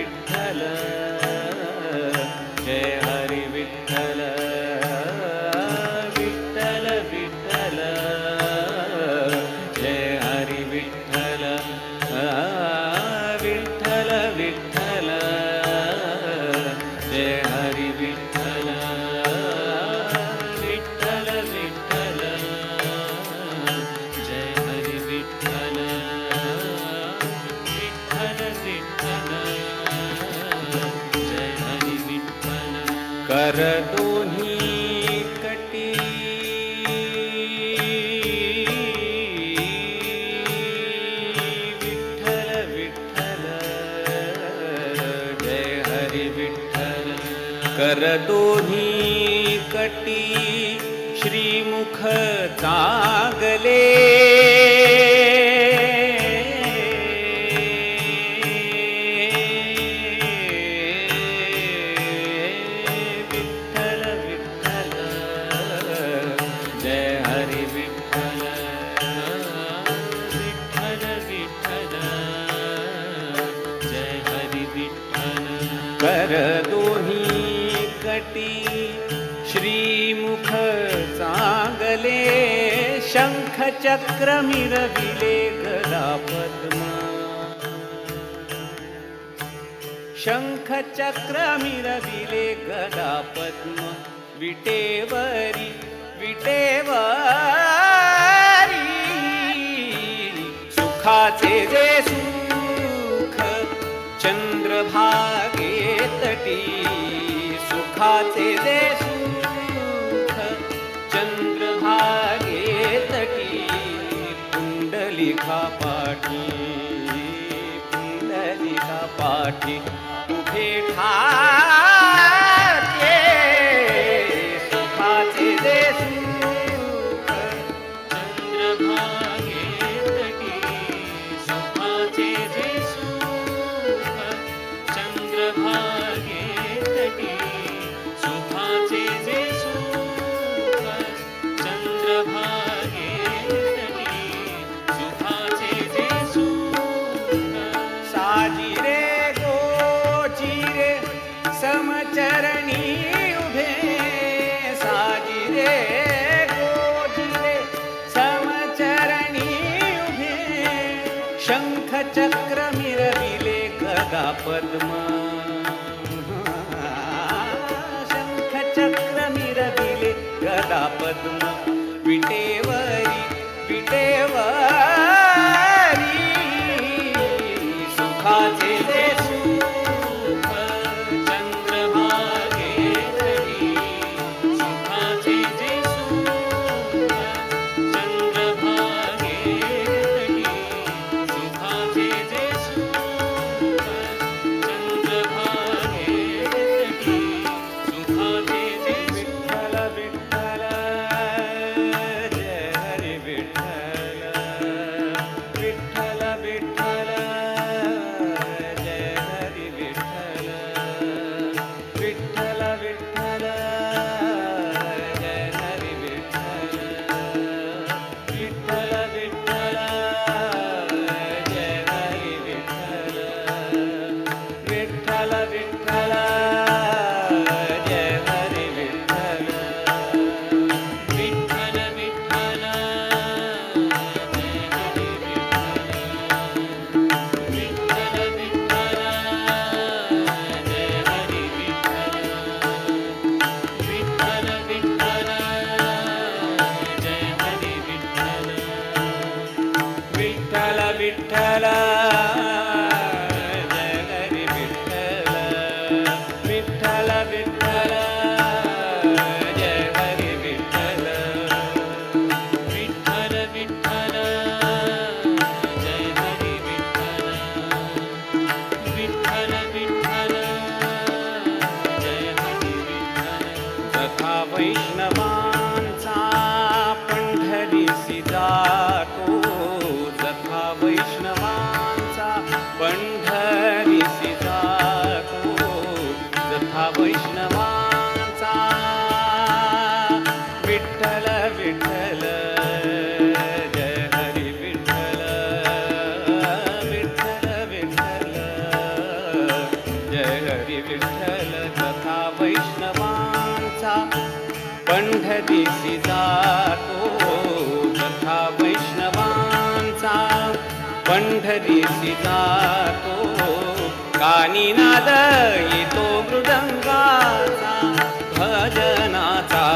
विठ्ठल जय हरी विठ्ठल विठ्ठल विठ्ठल जय हरी विठ्ठल विठ्ठल विठ्ठल जय हरी विठ्ठल विठ्ठल विठ्ठल जय हरी विठ्ठल विठ्ठल विठ्ठल जय हरी विठ्ठल कर दोन्ही कटी विठ्ठल विठ्ठल जय हरी विठ्ठल कर दोन्ही कटी श्रीमुख चांगले विठ्ठल विठ्ठल जय हरी विठ्ठल विठ्ठल विठ्ठल जय हरी विठ्ठल कर दोन्ही कटी श्रीमुख चांगले शंख चक्र मिरविले गदा पद्म शंख चक्र मिरविले गदा पद्म विटेवरी विटेवरी सुखाचे जे सुख चंद्रभागे तटी सुखाचे जे सुख चंद्रभागे तटी पुंडलिका पाठी पुंडलिका पाठी उभे ठाके सुखाचे जे सुख चंद्रभागे तटी सुखाचे जे सुख चंद्रभागे तटी सुखाचे जे सुख चंद्रभागे तटी सुखाचे जे सुख साजी रे गोची रे समचरणी उभे साजी रे गोची रे समचरणी उभे शंख चक्र मिरविले गदा पद्म शंख चक्र मिरविले गदा पद्म विटेवरी विटेवरी सुखाचे जे सुख चंद्रभागे तटी सुखाचे जे सुख चंद्रभागे तटी सुखाचे जे सुख चंद्रभागे जय हरी विठ्ठल कथा वैष्णवांचा पंढरीसी जातो कथा वैष्णवांचा पंढरीसी जातो कानी नाद येतो मृदंगाचा भजनाचा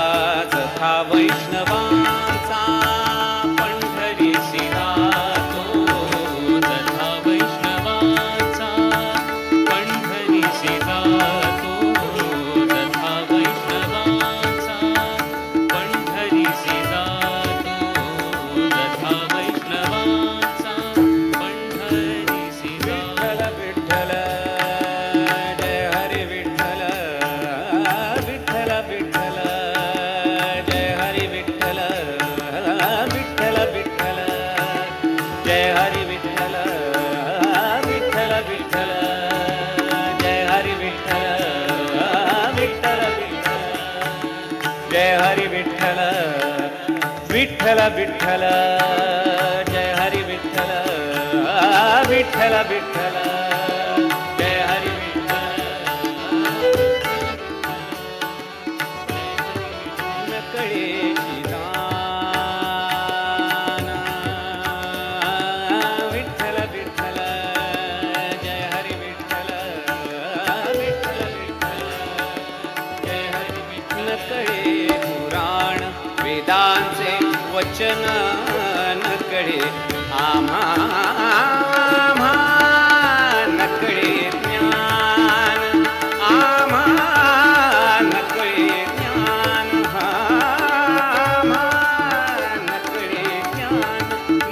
कथा वैष्णवांचा पंढरीसी जातो कथा वैष्णवांचा पंढरीसी जातो कथा वैष्णवांचा पंढरीसी जातो कथा वैष्णवांचा पंढरीसी विठ्ठल विठ्ठल जय हरी विठ्ठल विठ्ठल विठ्ठल जय हरी विठ्ठल विठ्ठल विठ्ठल जय हरी विठ्ठल विठ्ठल विठ्ठल जय हरी विठ्ठल विठ्ठल विठ्ठल जय हरी विठ्ठल विठ्ठल विठ्ठल जय हरी विठ्ठल विठ्ठल विठ्ठल जय हरी विठ्ठल नकळेची दान विठ्ठल विठ्ठल जय हरी विठ्ठल विठ्ठल विठ्ठल जय हरी विठ्ठल नकळे पुराण वेदांचे वचन नकळे आम्हा नकळे ज्ञान आम्हा नकळे ज्ञान आम्हा नकळे ज्ञान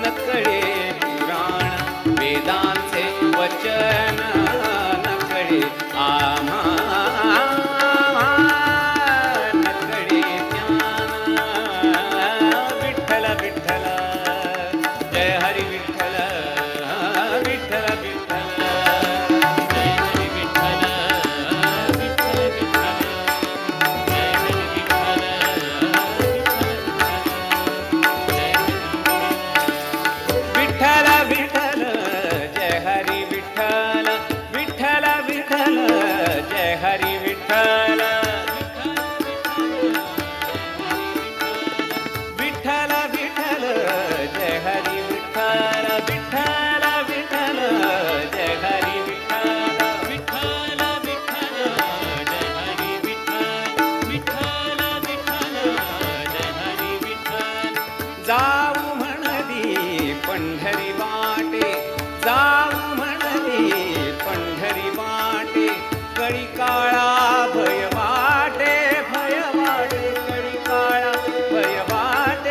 नकळे पुराण वेदांचे वचन नकळे आम्हा नकळे ज्ञान विठ्ठल विठ्ठल जय हरी विठ्ठल विठ्ठल विठ्ठल जय हरी विठ्ठल विठ्ठल विठ्ठल जय हरी विठ्ठल विठ्ठल विठ्ठल जय हरी विठ्ठल विठ्ठल विठ्ठल जय हरी विठ्ठल विठ्ठल विठ्ठल जय हरी विठ्ठल विठ्ठल विठ्ठल जय हरी विठ्ठल विठ्ठल विठ्ठल जय हरी विठ्ठल विठ्ठल विठ्ठल जय हरी विठ्ठल जाऊ म्हणली पंढरी वाटे जाऊ म्हणली पंढरी वाटे कळी काळा भय वाटे कळी काळा भय वाटे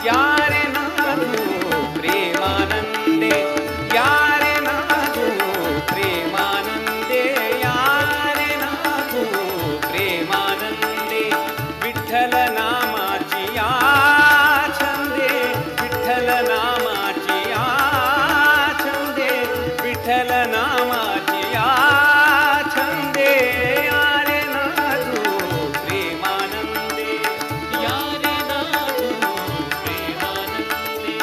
या रे नाथू प्रेमानंदे या रे नाथू प्रेमानंदे या रे नाथू प्रेमानंदे विठ्ठल नामाची या छंदे विठ्ठल नामाची या छंदे विठ्ठल नामाची या छंदे या रे नाथू प्रेमानंदे या रे नाथू प्रेमानंदे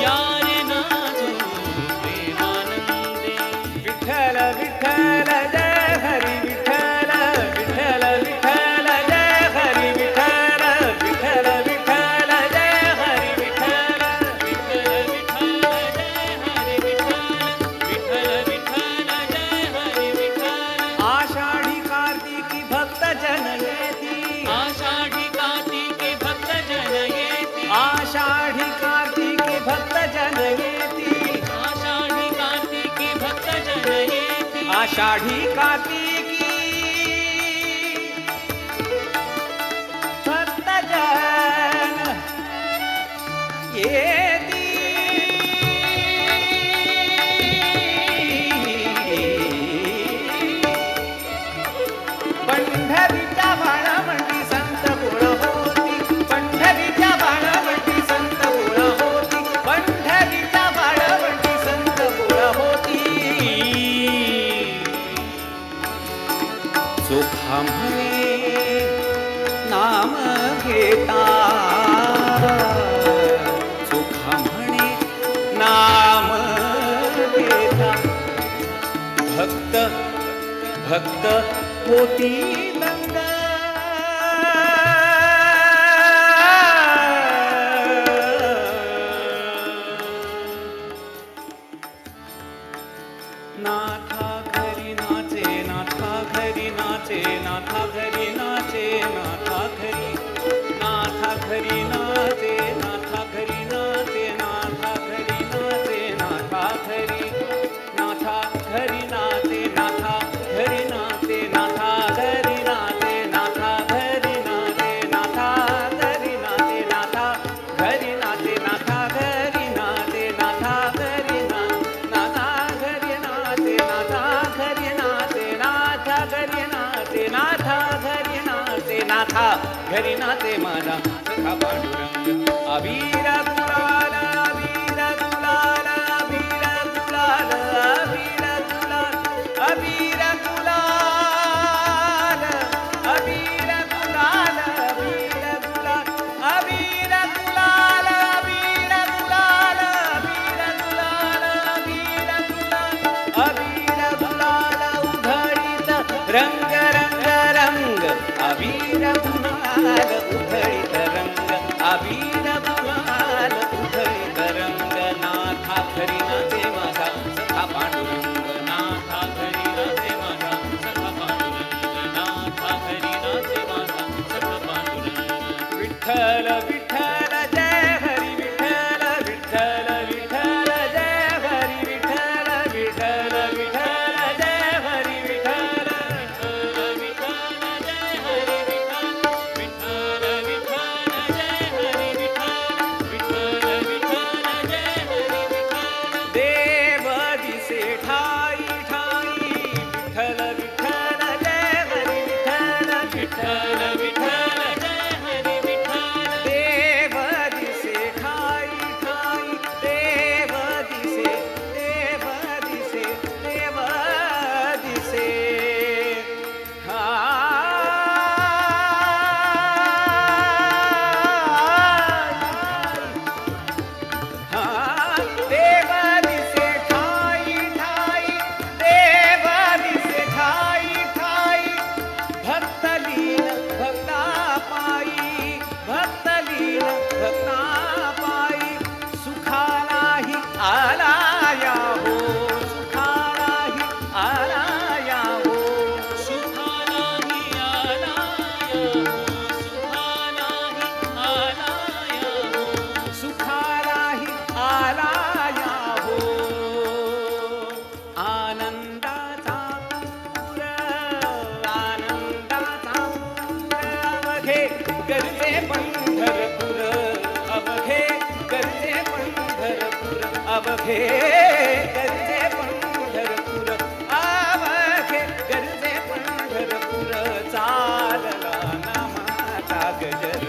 या रे नाथू प्रेमानंदे विठ्ठल विठ्ठल जय हरी विठ्ठल विठ्ठल विठ्ठल जय हरी विठ्ठल विठ्ठल विठ्ठल जय हरी विठ्ठल विठ्ठल विठ्ठल जय हरी विठ्ठल विठ्ठल विठ्ठल जय हरी विठ्ठल आषाढी कार्तिकी भक्त जन येती आषाढी कार्तिकी भक्त जन येती आषाढी कार्तिकी भक्त जन येती आषाढी कार्तिकी भक्त जन येती आषाढी कार्तिकी भक्त जन येती पंढरीच्या बाळावंडी संत गोळ होती पंढरीच्या बाळावंडी संत गोळ होती पंढरीच्या बाळावंडी संत गोळ होती चोखा म्हणे नाम घेता चोखा म्हणे नाम घेता भक्त भक्त होती दंग नाथा घरी नाचे नाथा घरी नाचे नाथा घरी नाचे नाथा घरी नाथा घरी नाचे नाथा घरी नाचे नाथा घरी नाचे नाथा घरी नाथा घरी नाचे नाथा घरी नाचे नाथा घरी नाचे नाथा घरी नाचे नाथा घरी नाचे नाथा घरी नाचे नाथा घरी नाचे नाथा घरी नाथा घरी नाचे नाथा घरी नाचे नाथा घरी नाचे नाथा घरी नाचे नाथा घरी नाचे माझा सखा पांडुरंग अबीर गुलाल अबीर गुलाल अबीर गुलाल अबीर गुलाल अबीर गुलाल अबीर गुलाल अबीर गुलाल अबीर गुलाल अबीर गुलाल अबीर गुलाल अबीर गुलाल अबीर गुलाल उधळीत रंग रंग रंग अबीर गुलाल उधळीत रंग अबीर गुलाल उधळीत रंग नाथा घरी नाचे माझा सखा पांडुरंग नाथा घरी नाचे माझा सखा पांडुरंग नाथा घरी नाचे माझा सखा पांडुरंग विठ्ठल विठ्ठल जय हरी विठ्ठल विठ्ठल विठ्ठल जय हरी विठ्ठल विठ्ठल विठ्ठल जय हरी विठ्ठल विठ्ठल जय हरी विठ्ठल विठ्ठल विठ्ठल जय हरी विठ्ठल विठ्ठल विठ्ठल जय हरी विठ्ठल देव दिसे ठाई ठाई विठ्ठल विठ्ठल जय हरी विठ्ठल विठ्ठल विठ्ठल जय हरी विठ्ठल देव दिसे ठाई ठाई देव दिसे देव दिसे देव दिसे देव दिसे ठाई ठाई देव दिसे ठाई ठाई भक्तलीन भक्ता पायी भक्तलीन भक्ता पायी सुखालाही आलाया हो सुखालाही आलाया हो सुखालाही आलाया हो सुखालाही आलाया हो आनंदाचा पूर आनंदाचा पूर अवघे गरजे पंढरपूर अवघे गरजे पंढरपूर अवघे गरजे पंढरपूर अवघे गरजे पंढरपूर चालला नामाचा गजर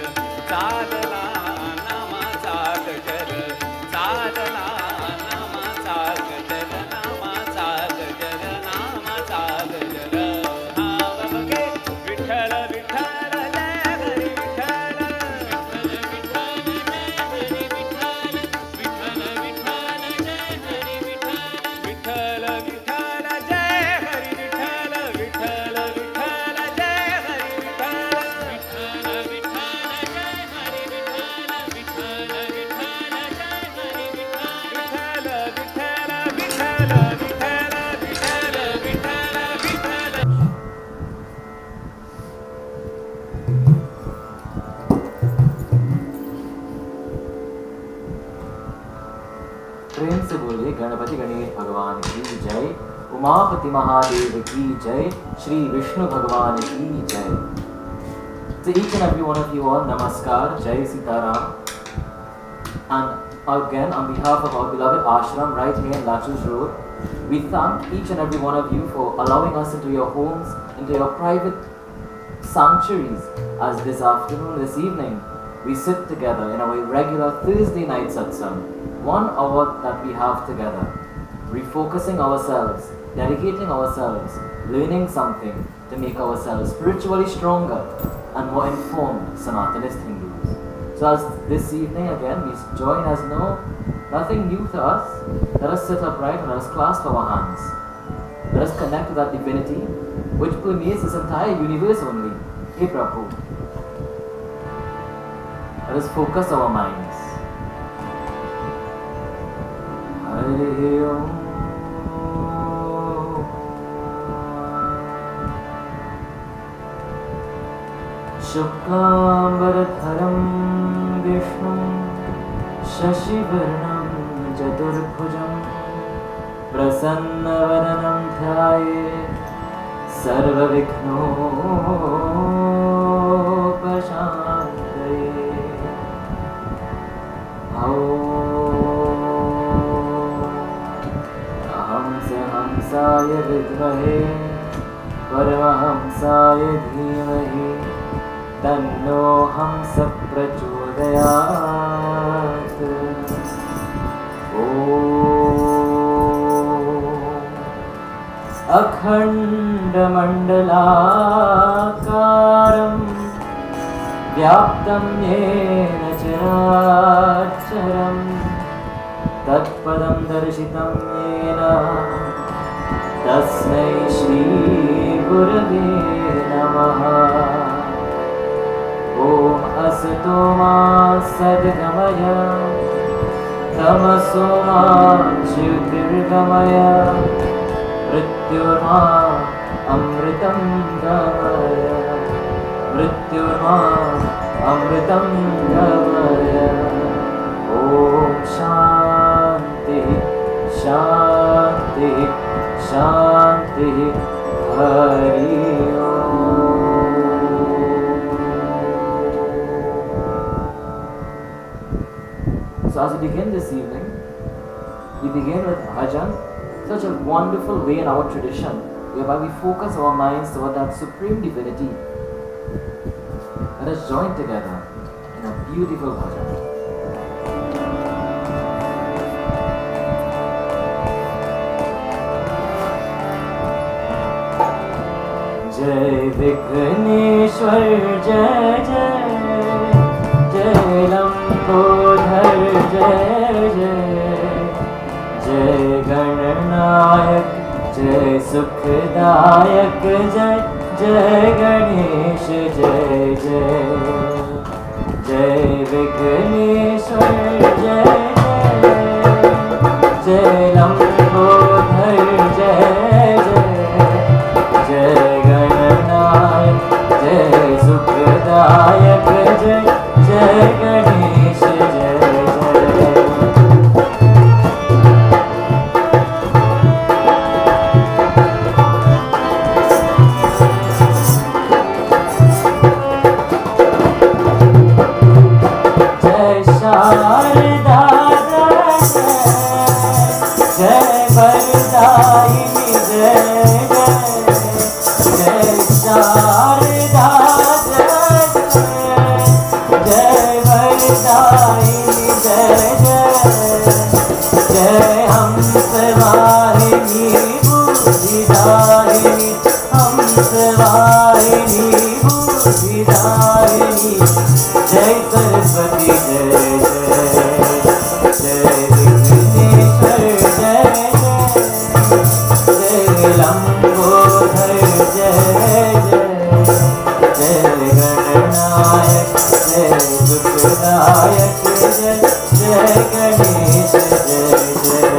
चालला नामाचा गजर चालला नामाचा गजर नामाचा गजर नामाचा गजर हा अवघे विठ्ठल विठ्ठल जय हरी विठ्ठल विठ्ठल विठ्ठल जय हरी विठ्ठल विठ्ठल विठ्ठल जय हरी विठ्ठल विठ्ठल विठ्ठल जय हरी विठ्ठल विठ्ठल विठ्ठल जय हरी विठ्ठल विठ्ठल विठ्ठल जय हरी विठ्ठल विठ्ठल विठ्ठल विठ्ठल विठ्ठल विठ्ठल विठ्ठल प्रेम से बोलिए गणपति गणेश भगवान की जय, उमापति महादेव की जय, श्री विष्णु भगवान की जय. To each and every one of you all, Namaskar, Jai Sitaram. And again, on behalf of our beloved ashram right here in Lachus Road, we thank each and every one of you for allowing us into your homes, into your private sanctuaries, as this afternoon, this evening, we sit together in our regular Thursday night satsang, 1 hour that we have together, refocusing ourselves, dedicating ourselves, learning something to make ourselves spiritually stronger and more informed Sanatanist Hindus. So as this evening again we join as nothing new to us. Let us sit upright and let us clasp our hands. Let us connect to that divinity which permeates this entire universe only. Hey Prabhu. Let us focus our minds. Hari Om. Shuklambaradharam Vishnum Shashivarnam Chaturbhujam Prasannavadanam Dhyaye Sarvavikhnopashantaye. Hamsaya vidmahe Paramahamsaya dhimahi Tanno hamsa prachodayat. Om Akhanda Mandalakaram Vyaptam Yena Characharam Tatpadam Darshitam Yena Tasmai Shri Gurave Namaha. Om Asato Ma Sadgamaya Tamaso Ma Jyotirgamaya Mrityorma Amritam Gamaya Mrityorma Amritam Gamaya. Om Shanti Shanti Shanti Hari Om. So as we begin this evening, we begin with bhajan, such a wonderful way in our tradition, whereby we focus our minds toward that supreme divinity. Let us join together in a beautiful bhajan. Jai Vighneshwar Jai Jai Jai Lambodhar Jai Jai Jai Gananayak Jai Sukhdayak Jai Jai Ganesh Jai Jai Jai Vighneshwar Jai Jai Jai Lambodhar Jai Jai Jai Gananayak Jai Sukhdayak Jai Jai Ganesh Jai Jai. Jai Saraswati Jai Jai Jai Vighneshwar Jai Jai Jai Lambodhar Jai Jai Jai Gananayak Jai Sukhdayak Jai Jai Ganesh Jai Jai.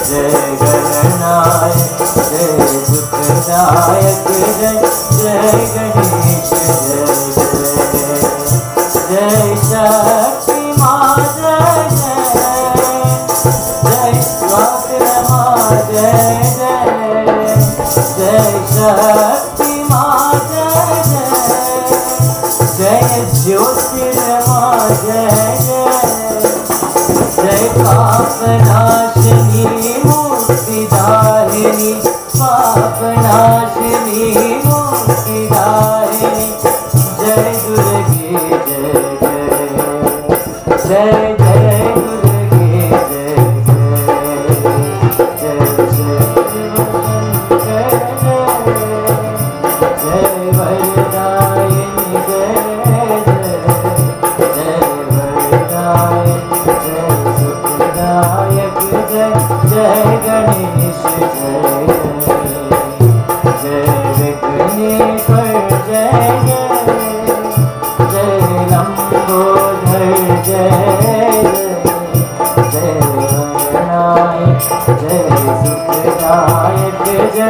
Jai Gananayak Jai Sukhdayak Jai Jai Ganesh ज्योतिर्मा जय जय जय पापनाशिनी मुक्तिदायिनी पापनाशिनी मुक्तिदायिनी जय दुर्गे जय जय जय जय दुर्गे जय जय जय जय जय वरदायिनी जय जय वरदायिनी जय सुखदायक जय जय गणेश जय जय विघ्नेश्वर जय जय लंबोदर जय जय गणनायक जय सुखदायक जय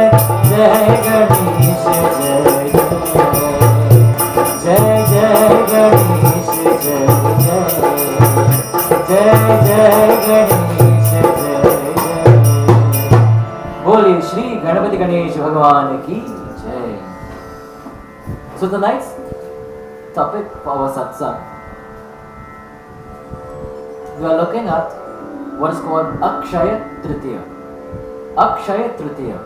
जय गणेश जय जय जय गणेश जय जय जय गणेश जय बोलिए श्री गणपति गणेश भगवान की जय. So tonight's topic for our satsang, we are looking at what is called Akshaya Tritiya. Akshaya Tritiya,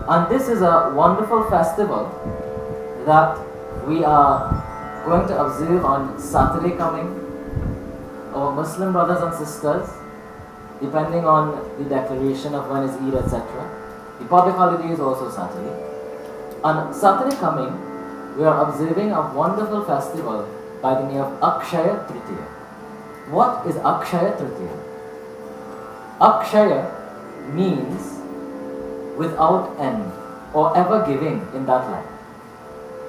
and this is a wonderful festival that we are going to observe on Saturday coming. Our Muslim brothers and sisters, depending on the declaration of when is Eid, etc. The public holiday is also Saturday. On Saturday coming, we are observing a wonderful festival by the name of Akshaya Tritiya. What is Akshaya Tritiya? Akshaya means without end or ever giving in that life.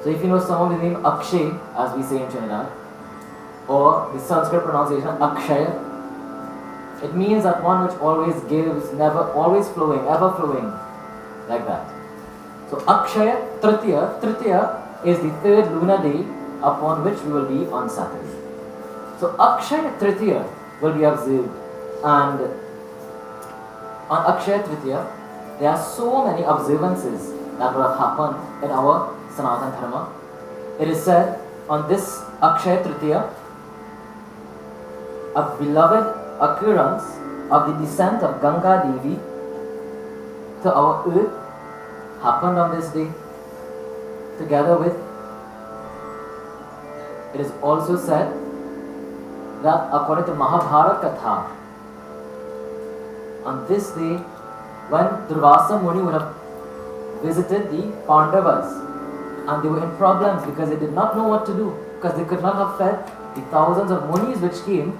So if you know some of the name Akshay, as we say in Trinidad, or the Sanskrit pronunciation Akshaya, it means that one which always gives, never, always flowing, ever flowing, like that. So Akshaya Tritiya, Tritiya is the third lunar day upon which we will be on Saturday. So Akshaya Tritiya will be observed, and on Akshaya Tritiya there are so many observances that will happen in our Sanatana Dharma. It is said on this Akshaya Tritiya, a beloved occurrence of the descent of Ganga Devi to our earth happened on this day, together with, it is also said that according to Mahabharata Katha, on this day when Durvasa Muni would have visited the Pandavas and they were in problems because they did not know what to do, because they could not have fed the thousands of munis which came.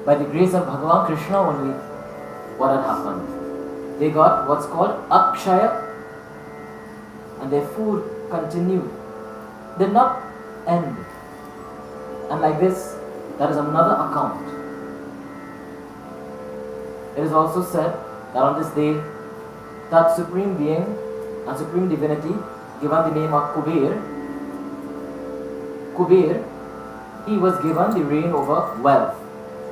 By the grace of Bhagavan Krishna only, what had happened? They got what's called Akshaya, and their food continued, did not end. And like this, that is another account. It is also said that on this day, that supreme being and supreme divinity given the name of Kuber, he was given the reign over wealth.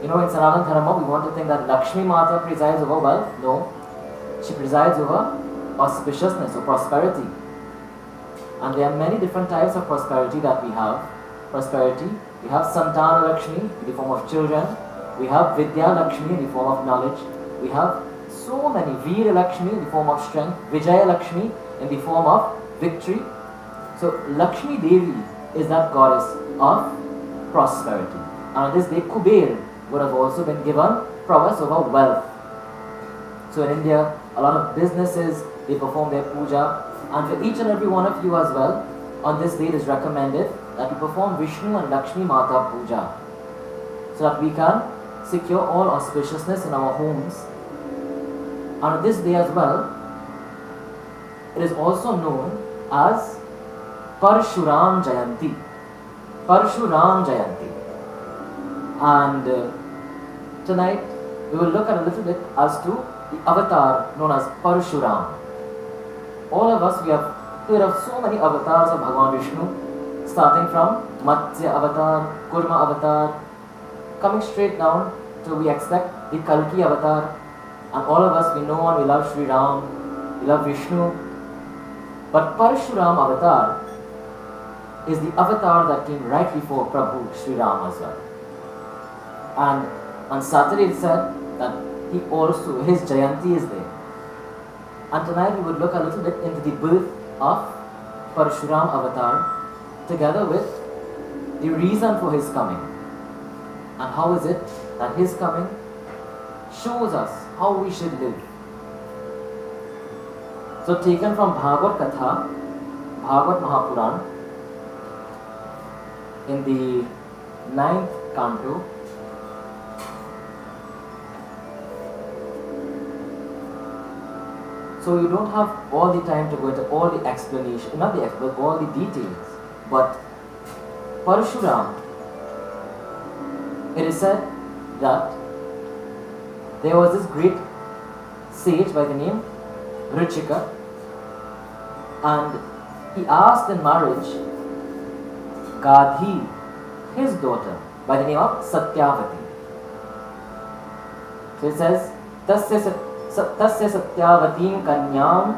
You know, in Sanatana Dharma, we want to think that Lakshmi Mata presides over wealth. No, she presides over auspiciousness or prosperity. And there are many different types of prosperity that we have. Prosperity, we have Santana Lakshmi in the form of children. We have Vidya Lakshmi in the form of knowledge. We have so many. Veera Lakshmi in the form of strength. Vijaya Lakshmi in the form of victory. So Lakshmi Devi is that goddess of prosperity. And on this day, Kuber would have also been given prowess over wealth. So in India, a lot of businesses, they perform their puja, and for each and every one of you as well, on this day it is recommended that we perform Vishnu and Lakshmi Mata puja, so that we can secure all auspiciousness in our homes. And on this day as well, it is also known as Parshuram Jayanti. Parshuram Jayanti. And tonight we will look at a little bit as to the avatar known as Parshuram. All of us, we have heard of so many avatars of Bhagavan Vishnu, starting from Matsya avatar, Kurma avatar, coming straight down to, we expect, the Kalki avatar. And all of us, we know and we love Sri Ram, we love Vishnu. But Parshuram avatar is the avatar that came right before Prabhu Sri Ram as well. And on Saturday it said that his Jayanti is there. And tonight we would look a little bit into the birth of Parshuram avatar together with the reason for his coming. And how is it that his coming shows us how we should live. So taken from Bhagavad Katha, Bhagavad Mahapuran, in the 9th canto, so you don't have all the time to go into all the explanation, not the explanation, all the details, but Parshuram, it is said that there was this great sage by the name Richika, and he asked in marriage Gadhi, his daughter, by the name of Satyavati. So it says, Tasya Satyavatim Kanyam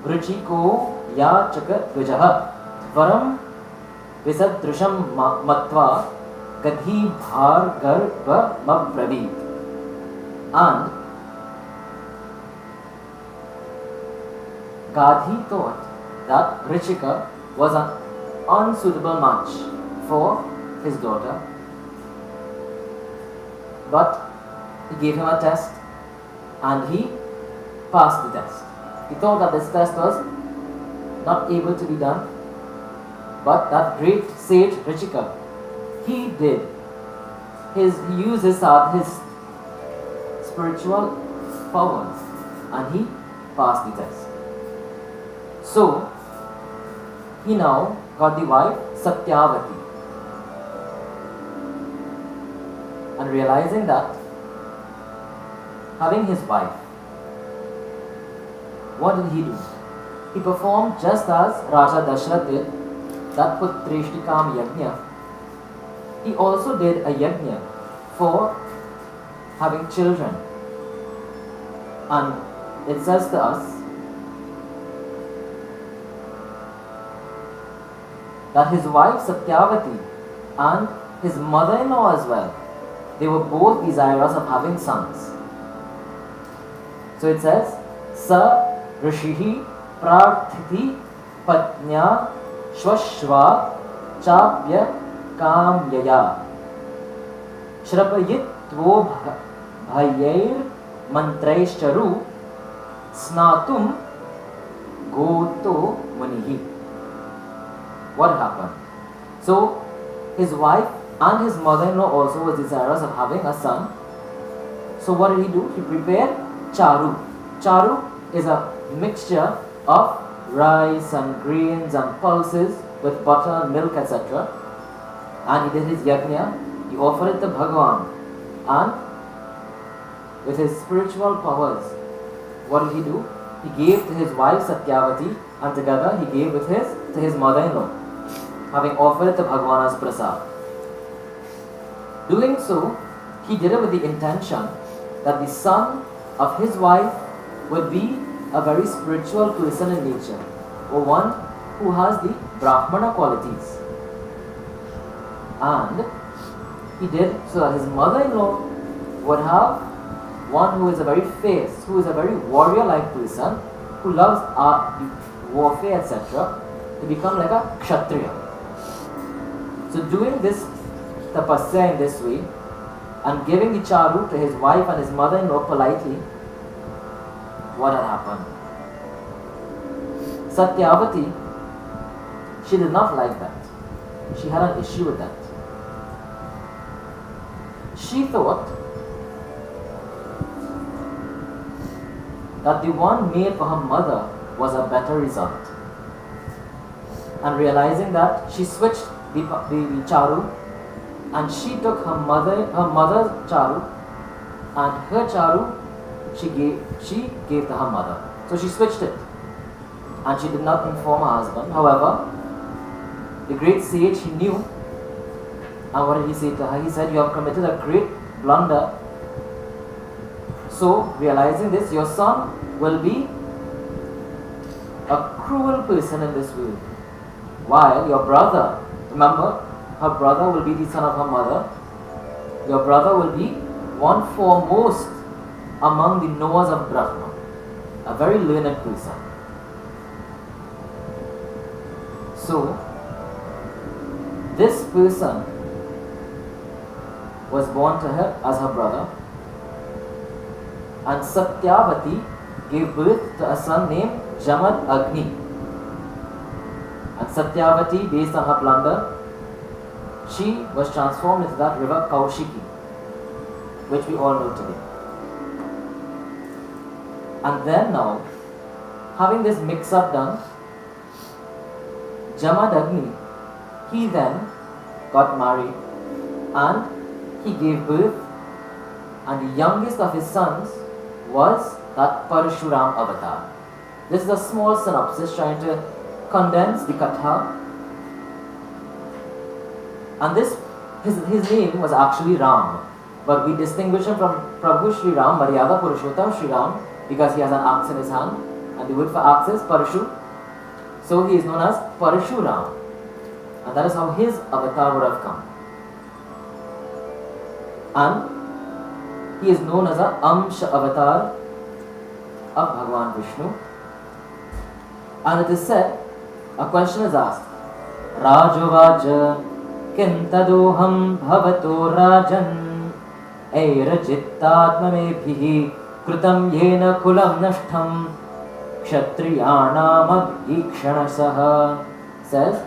Ruchiko Yachaka Dvijaha Varam Visadrusham Matva Gadhi Bhar Garva Mabravit. And Gadhi thought that Richika was an unsuitable match for his daughter, but he gave him a test and he passed the test. He thought that this test was not able to be done, but that great sage Richika, he used his spiritual powers and he passed the test. So he now got the wife Satyavati, and realizing that, having his wife, what did he do? He performed just as Raja Dashrath did, that Putreshtikam Yajna. He also did a yajna for having children, and it says to us that his wife Satyavati and his mother-in-law as well, they were both desirous of having sons. So it says, Sa Rishihi Prarthiti Patnya Shwashva Chapya Kamyaya Shrapayitvo Bhayair Mantraischaru Snatum Goto Munihi. What happened? So his wife and his mother-in-law also was desirous of having a son. So what did he do? He prepared charu. Charu is a mixture of rice and grains and pulses with butter, milk, etc. And he did his yajna. He offered it to Bhagavan, and with his spiritual powers, what did he do? He gave to his wife Satyavati, and together he gave to his mother-in-law, having offered it to Bhagavan as prasad. Doing so, he did it with the intention that the son of his wife would be a very spiritual person in nature, or one who has the Brahmana qualities. And he did so that his mother-in-law would have one who is a very fierce, who is a very warrior-like person, who loves warfare, etc., to become like a Kshatriya. So doing this tapasya in this way, and giving the charu to his wife and his mother-in-law politely, what had happened? Satyavati, she did not like that. She had an issue with that. She thought that the one made for her mother was a better result. And realizing that, she switched the charu, and she took her mother's charu, and her charu she gave to her mother. So she switched it, and she did not inform her husband. However, the great sage, he knew, and what did he say to her? He said, "You have committed a great blunder. So, realizing this, your son will be a cruel person in this world. while your brother, remember, her brother will be the son of her mother, your brother will be one foremost among the knowers of Brahma, a very learned person. So, this person was born to her as her brother, and Satyavati gave birth to a son named Jamad Agni. And Satyavati, based on her blunder, she was transformed into that river Kaushiki, which we all know today. And then now, having this mix-up done, Jamadagni, he then got married and he gave birth, and the youngest of his sons was that Parshuram avatar. This is a small synopsis trying to condense the Katha. And his name was actually Ram, but we distinguish him from Prabhu Sri Ram, Maryada Purushottam Sri Ram, because he has an axe in his hand, and the word for axe is Parshu. So he is known as Parshuram, and that is how his avatar would have come. And he is known as a Amsha avatar of Bhagavan Vishnu. And it is said, a question is asked, Rajovaja kintadoham bhavato rajan airajittatmamebhihi Krutam yena kulam nashtam kshatriyanam abhikshanasaha, says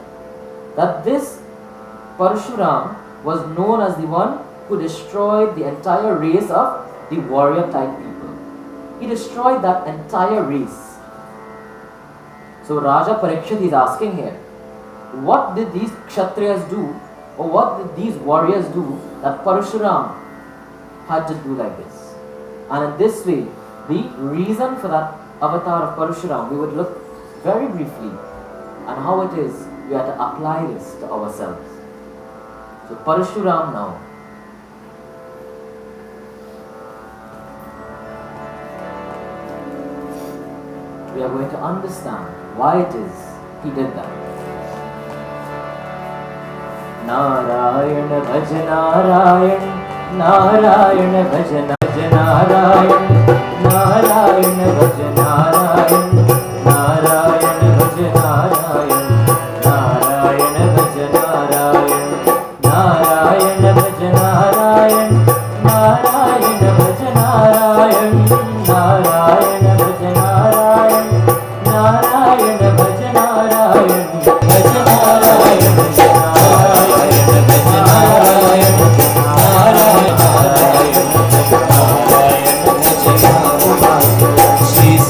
that this Parshuram was known as the one who destroyed the entire race of the warrior type people. He destroyed that entire race. So Raja Parikshit is asking here, what did these Kshatriyas do, or what did these warriors do that Parshuram had to do like this? And in this way, the reason for that avatar of Parshuram, we would look very briefly and how it is we have to apply this to ourselves. So Parshuram now. We are going to understand why it is he did that. Narayana Bhaja Narayan, Narayana Bhaja Narayan, Narayana Bhaja Narayan, Narayana Bhaja Narayan, Narayana Bhaja Narayan, Narayana Bhaja Narayan, Narayana Bhaja Narayan, Narayana Bhaja Narayan, Narayana Bhaja Narayan,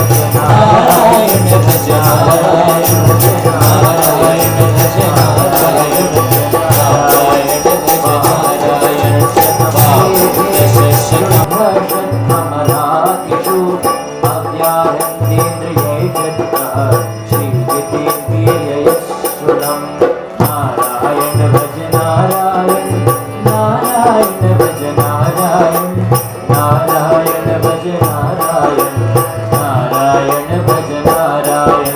Bhaja Narayan, Bhaja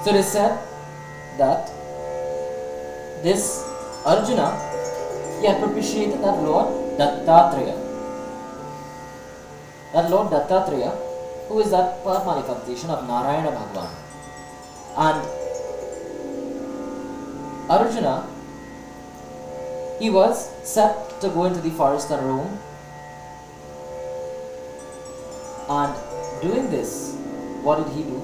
So it is said that this Arjuna, he had propitiated that Lord Dattatreya. That Lord Dattatreya, who is that part manifestation of Narayana Bhagavan. And Arjuna, he was set to go into the forest and roam. And doing this, what did he do?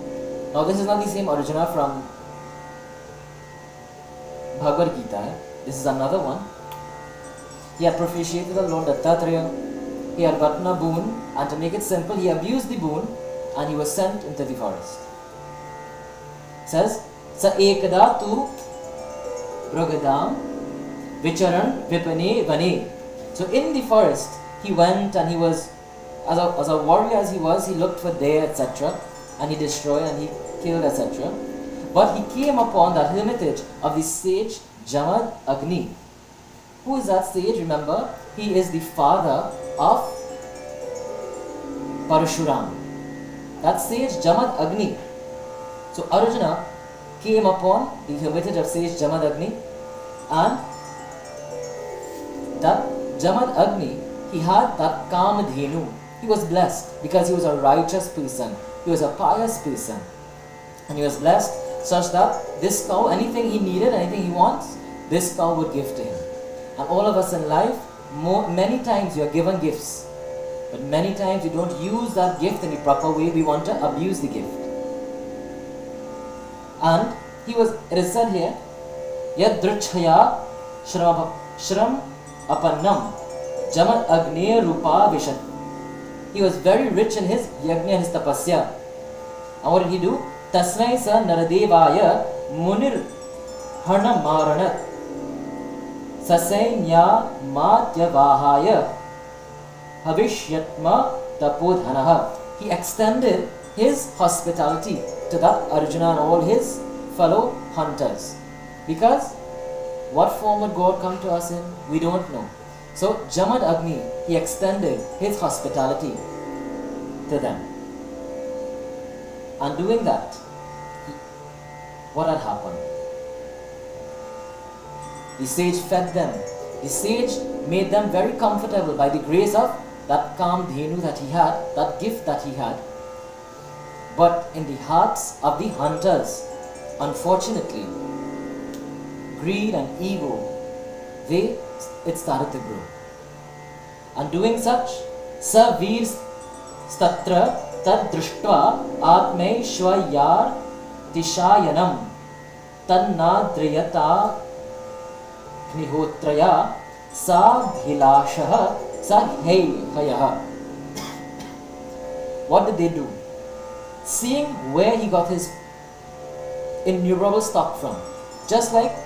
Now this is not the same Arjuna from Bhagavad Gita. This is another one. He had propitiated the Lord Dattatreya. He had gotten a boon, and to make it simple, he abused the boon and he was sent into the forest. Says, Sa ekada tu Bragadam Vicharan Vipane Vane. So in the forest, he went and he was, as a warrior as he was, he looked for deer, etc. And he destroyed and he killed, etc. But he came upon that hermitage of the sage Jamad Agni. Who is that sage? Remember, he is the father of Parashuram. That sage Jamad Agni. So Arjuna came upon the hermitage of sage Jamad Agni, and that Jamad Agni, he had that Kamadhenu. He was blessed because he was a righteous person. He was a pious person. And he was blessed such that this cow, anything he needed, anything he wants, this cow would give to him. And all of us in life, many times we are given gifts. But many times we don't use that gift in the proper way. We want to abuse the gift. And it is said here, Yadruchaya Shram Apannam Jamad Agneya Rupa Vishat. He was very rich in his yajna, his tapasya. And what did he do? Tasmai sa Naradevaya Munir Harna Maranat Sasainya Matyavahaya Havishyatma Tapodhanaha. He extended his hospitality to that Arjuna and all his fellow hunters. Because what form would God come to us in? We don't know. So Jamad Agni, he extended his hospitality to them. And doing that, what had happened? The sage fed them. The sage made them very comfortable by the grace of that Kamdhenu that he had, that gift that he had. But in the hearts of the hunters, unfortunately, greed and ego, it started to grow. And doing such, Sa Veer Statra Tad Drishtva Atmai Shvayar Tishayanam Tanna Driyata Knihotraya Sa Bhilashaha Sa Hayaha. What did they do? Seeing where he got his innumerable stock from, just like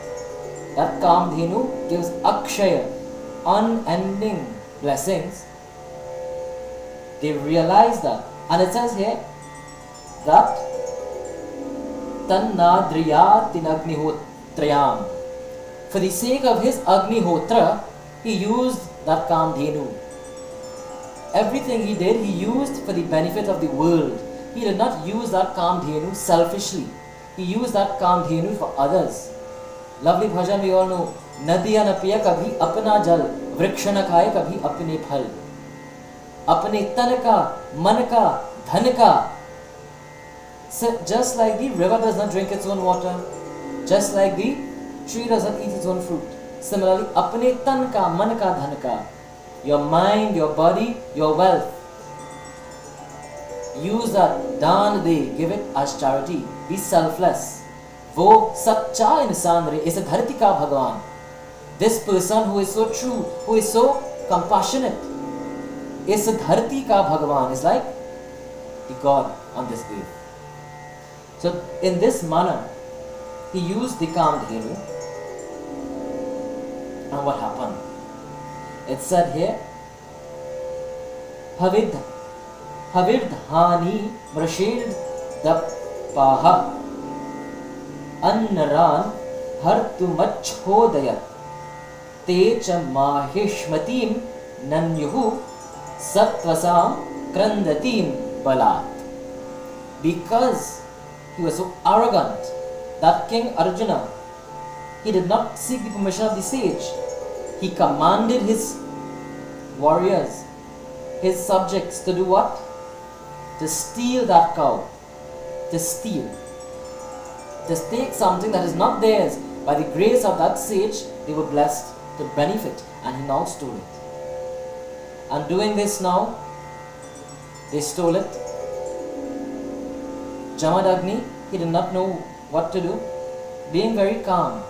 that Kamdhenu gives Akshaya, unending blessings, they realized that. And it says here that Tannadriyat in Agnihotrayam. For the sake of his Agnihotra, he used that Kamdhenu. Everything he did, he used for the benefit of the world. He did not use that Kamdhenu selfishly. He used that Kamdhenu for others. Lovely bhajan we all know. Nadiya na piya kabhi apna jal, vriksha na khaye kabhi apne phal. Apne tan ka, man ka, dhan ka. So just like the river does not drink its own water, just like the tree does not eat its own fruit, similarly, apne tan ka, man ka, dhan ka. Your mind, your body, your wealth. Use that, daan de, give it as charity. Be selfless. वो सच्चा इंसान रे, इस धरती का भगवान. This person who is so true, who is so compassionate, इस धरती का भगवान is like the God on this earth. So in this manner, he used the Kamdhenu. And what happened? It said here, Havidhani Mrashid Dapaha Annaran Hartumachhodayat Techa Mahishmatim Nanyuhu Satvasam Krandatim Balat. Because he was so arrogant, that King Arjuna, he did not seek the permission of the sage. He commanded his warriors, his subjects, to do what? To steal that cow. To steal. To take something that is not theirs. By the grace of that sage, they were blessed to benefit, and he now stole it. And doing this now, they stole it. Jamadagni, he did not know what to do. Being very calm,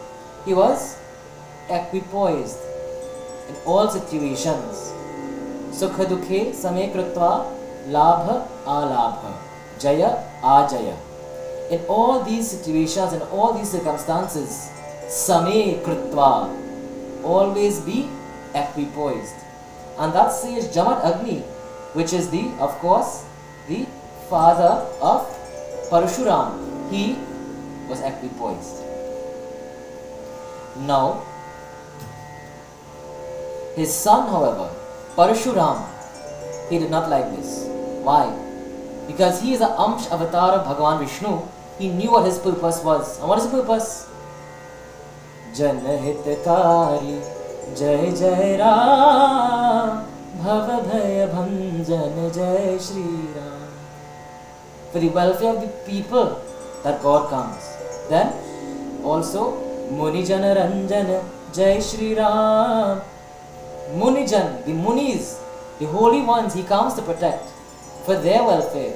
he was equipoised in all situations. Sukha dukhe same krutva labha alabha jaya ajaya. In all these situations, in all these circumstances, same krutva, always be equipoised. And that says Jamat Agni, which is of course, the father of Parashuram. He was equipoised. Now, his son, however, Parashuram, he did not like this. Why? Because he is an Amsh avatar of Bhagavan Vishnu. He knew what his purpose was. And what is the purpose? Janhitakari Jai Jai Ram Bhava Bhaya Bhanjan Jai Shri Ram. For the welfare of the people that God comes. Then also Munijana Ranjana Jai Shri Ram. Munijan, the Munis, the holy ones, he comes to protect for their welfare.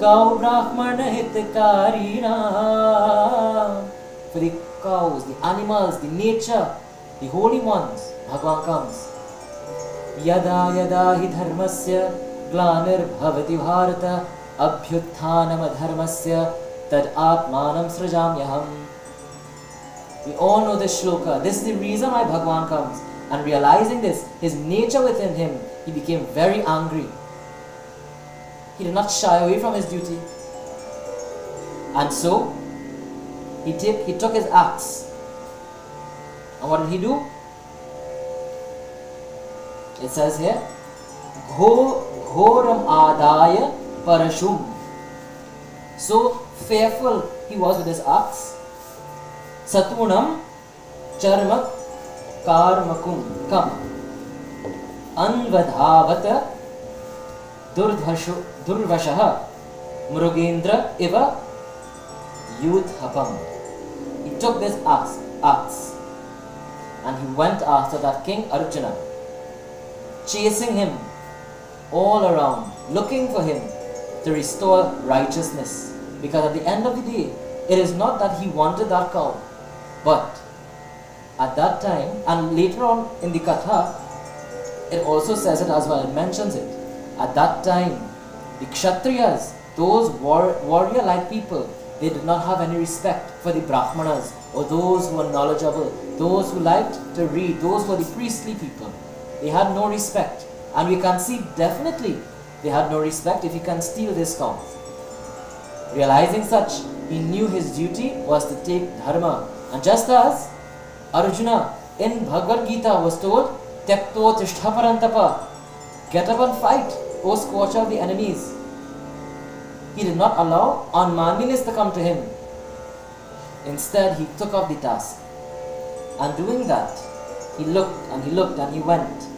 Gau Brahmana Hitakari Ram. For the cows, the animals, the nature, the holy ones, Bhagavan comes. Yada yada hi dharmasya glanir bhavati bharata abhyutthanam adharmasya tad atmanam srajamyaham. We all know this shloka. This is the reason why Bhagavan comes. And realizing this, his nature within him, he became very angry. He did not shy away from his duty. And so, he took his axe. And what did he do? It says here, Ghoram Adaya Parashum. So fearful he was with his axe. Satunam Charma Karmakum Kam Anvadhavata Durvashaha Murugendra Iva Yudhapam. He took this axe and he went after that king Arjuna, chasing him all around, looking for him to restore righteousness. Because at the end of the day, it is not that he wanted that cow, but at that time, and later on in the Katha, it also says it as well, it mentions it. At that time, the Kshatriyas, those warrior-like people, they did not have any respect for the Brahmanas or those who were knowledgeable, those who liked to read, those who were the priestly people. They had no respect. And we can see definitely they had no respect if he can steal this cow. Realizing such, he knew his duty was to take dharma. And just as Arjuna in Bhagavad Gita was told, Tyakto Tishtha Parantapa, get up and fight, O scorcher of the enemies. He did not allow unmanliness to come to him. Instead, he took up the task. And doing that, he looked and he looked and he went.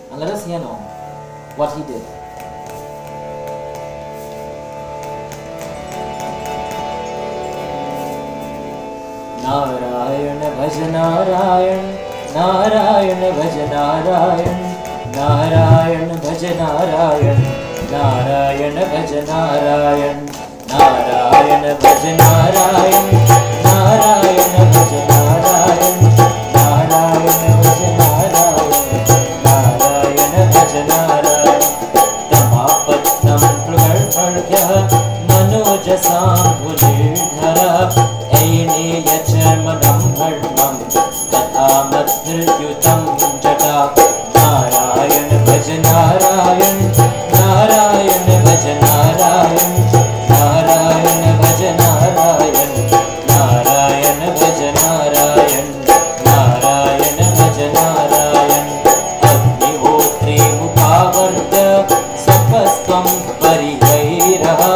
And let us hear now what he did. Narayan bhaj Narayan, Narayan bhaj Narayan, Narayan bhaj Narayan, Narayan bhaj Narayan, Narayan bhaj Narayan, Narayan bhaj Narayan, Narayan bhaj Narayan, Narayan bhaj Narayan. Tamapattam pragarbhya manojasam bhulirdhara aine yacharmanam dharmam tathamadhiryutam jata. Narayan bhaj Narayan, Narayan bhaj Narayan, Narayan bhaj Narayan, Narayan bhaj Narayan, Narayan bhaj Narayan. Agnihotri mukhavartya sapastvam parihairaha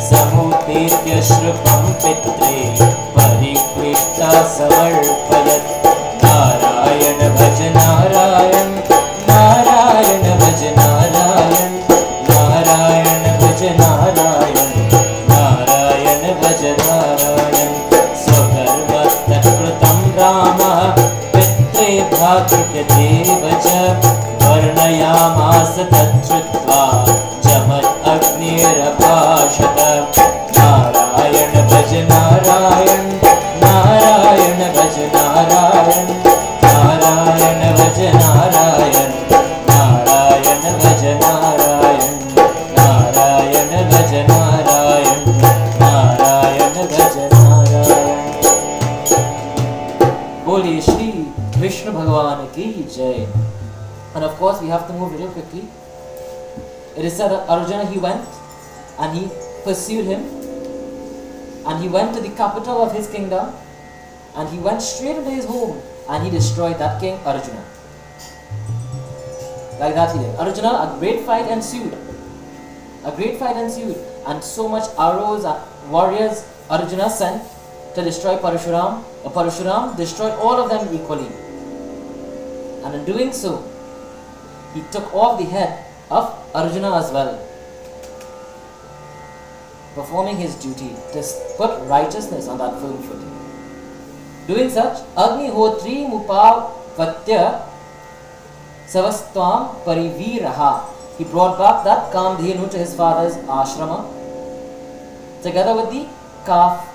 samutirtya shrupam pitre parikrita samarpayat. Narayan bhaj Narayan, Narayan bhaj Narayan, Narayan bhaj Narayan, Narayan bhaj Narayan. Swakarmat kritam Rama pitre bhatyateva varnayamas tatchutva jamat agnirabhashata. Narayan bhaj Narayan, Narayan Bole Shri Vishnu Bhagavan ki Jai. And of course we have to move real quickly. It is said that Arjuna, he went and he pursued him, and he went to the capital of his kingdom, and he went straight into his home and he destroyed that king Arjuna. Like that he did. Arjuna, a great fight ensued. And so much arrows and warriors Arjuna sent to destroy Parashuram. Parashuram destroyed all of them equally. And in doing so, he took off the head of Arjuna as well, performing his duty to put righteousness on that firm footing. Doing such, Agni Hotri Mupavatya Savastvam Pariviraha. He brought back that Kamdhenu to his father's ashrama, together with the calf.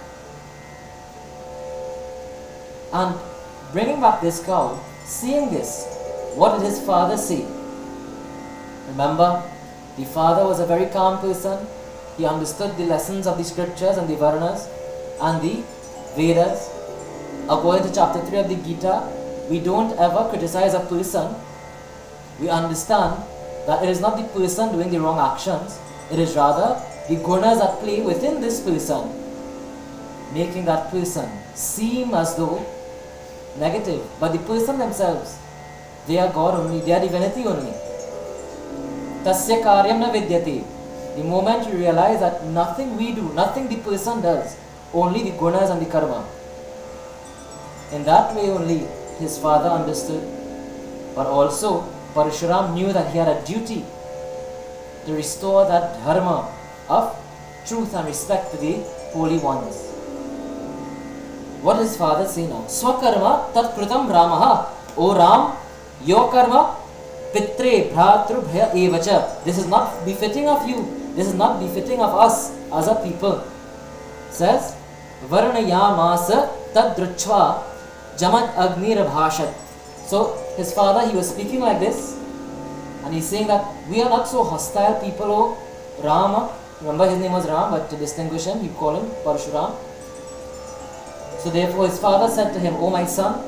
And bringing back this cow, seeing this, what did his father say? Remember, the father was a very calm person. He understood the lessons of the scriptures and the Varnas and the Vedas. According to chapter 3 of the Gita, we don't ever criticize a person. We understand that it is not the person doing the wrong actions, it is rather the gunas that play within this person, making that person seem as though negative. But the person themselves, they are God only, they are divinity only. Tasya karyam na vidyate. The moment you realize that nothing we do, nothing the person does, only the gunas and the karma. In that way only his father understood. But also Parashuram knew that he had a duty to restore that dharma of truth and respect to the holy ones. What does his father say now? Swakarma tat kritam Ramaha. O Ram, your karma pitre bhratru bhaya evacha. This is not befitting of you. This is not befitting of us as a people. Says Varnayamasa tadruchva jamat agnir bhashat. So his father, he was speaking like this, and he's saying that we are not so hostile people, oh Rama. Remember his name was Ram, but to distinguish him, he called him Parshuram. So therefore his father said to him, O my son,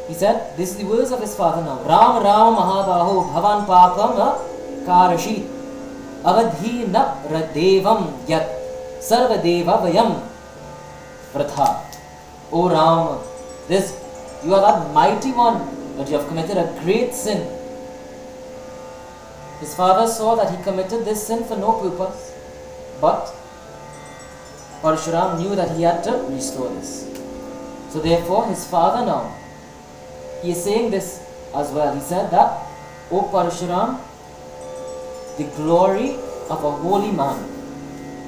he said, this is the words of his father now. Ram Ram Mahabaho Bhavan Papam Karashi Avadhi Na Radevam Yat Sarvadeva Vayam Pratha. O Ram, you are that mighty one, but you have committed a great sin. His father saw that he committed this sin for no purpose, but Parshuram knew that he had to restore this. So therefore his father now, he is saying this as well. He said that, O Parshuram, the glory of a holy man,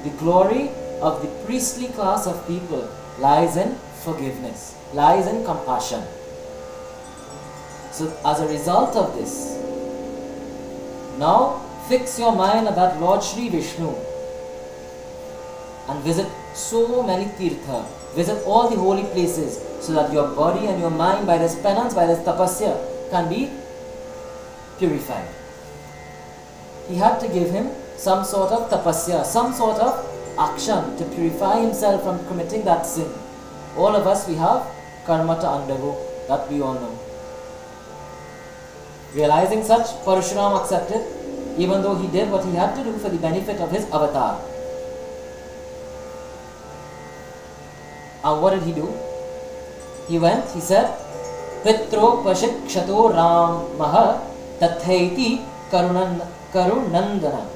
the glory of the priestly class of people lies in forgiveness, lies in compassion. So as a result of this, now fix your mind on that Lord Shri Vishnu and visit so many tirtha, visit all the holy places, so that your body and your mind, by this penance, by this tapasya, can be purified. He had to give him some sort of tapasya, some sort of action to purify himself from committing that sin. All of us, we have karma to undergo, that we all know. Realizing such, Parashuram accepted, even though he did what he had to do for the benefit of his avatar. And what did he do? He went, he said, Pitro Pashit Kshato Ram Maha Tathaiti Karunandana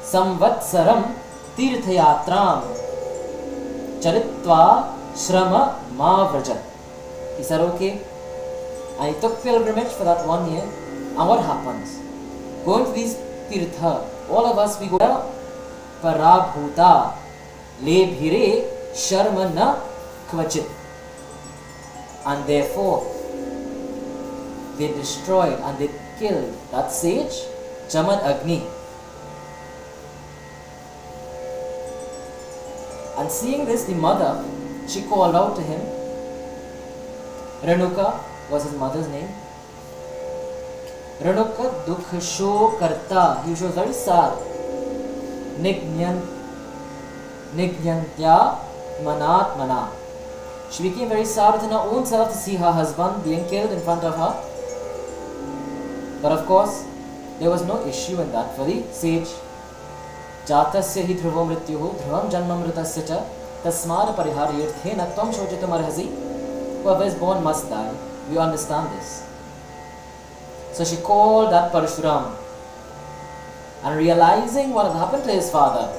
Samvatsaram Tirthayatram Charitva Shrama Mavrajat. He said, okay. And he took pilgrimage for that 1 year. And what happens? Going to these tirtha, all of us, we go there, Parabhuta Lebhire Sharmana Kvachit. And therefore, they destroyed and they killed that sage, Jaman Agni. And seeing this, the mother, she called out to him. Renuka was his mother's name. Renuka Dukha Karta. He was very sad. Nigyantya manatmana. She became very sad within her own self to see her husband being killed in front of her. But of course, there was no issue in that for the sage. Jatasya hi dhruvam mrityuhu dhruvam janmamritasya cha tasmad pariharyarthe natvam shochitam arhasi. Whoever is born must die. We understand this. So she called that Parshuram, and realizing what had happened to his father,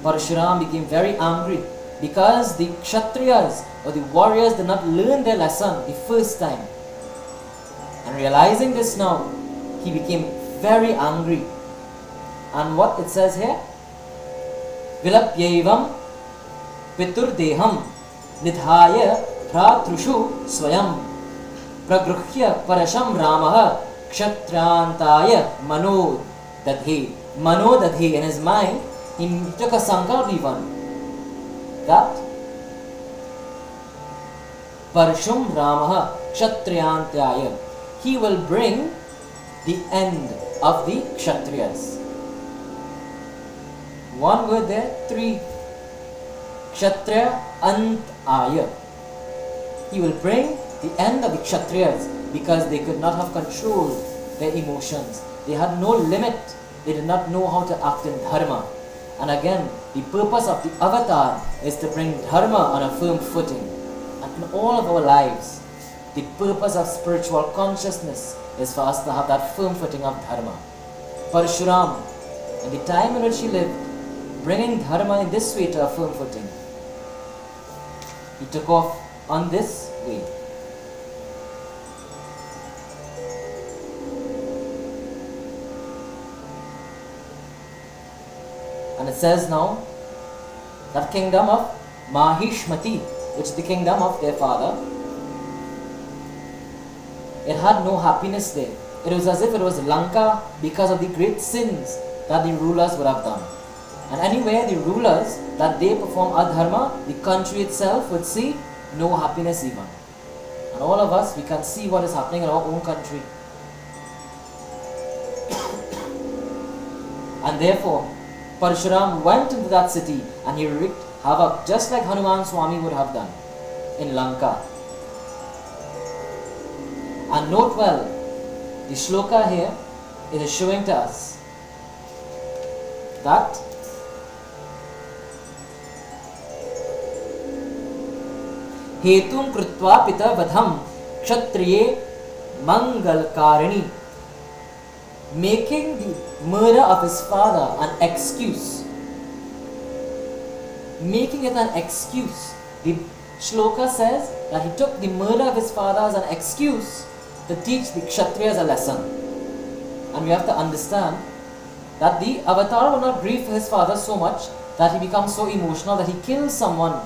Parshuram became very angry because the Kshatriyas or the warriors did not learn their lesson the first time. And realizing this now, he became very angry. And what it says here? Vilapyevam piturdeham nidhaya phratrushu swayam pragruhya parasham ramaha kshatrantaya manodadhe. Manodadhe, in his mind, he took a sankalp even that Parashum Ramaha Kshatriyantaya, he will bring the end of the Kshatriyas. One word there, three. Kshatriya Antaya. He will bring the end of the Kshatriyas because they could not have controlled their emotions. They had no limit. They did not know how to act in dharma. And again, the purpose of the avatar is to bring dharma on a firm footing. And in all of our lives, the purpose of spiritual consciousness is for us to have that firm footing of dharma. Parshuram, in the time in which he lived, bringing dharma in this way to a firm footing, he took off on this way. And it says now, that kingdom of Mahishmati, which is the kingdom of their father, it had no happiness there. It was as if it was Lanka because of the great sins that the rulers would have done. And anywhere the rulers, that they perform adharma, the country itself would see no happiness even. And all of us, we can see what is happening in our own country. And therefore, Parshuram went into that city and he wreaked havoc just like Hanuman Swami would have done in Lanka. And note well, the shloka here is showing to us that Hetum krutva pita vadham kshatriye mangalkarini, making the murder of his father an excuse. Making it an excuse. The shloka says that he took the murder of his father as an excuse to teach the Kshatriyas a lesson. And we have to understand that the avatar will not grieve for his father so much that he becomes so emotional that he kills someone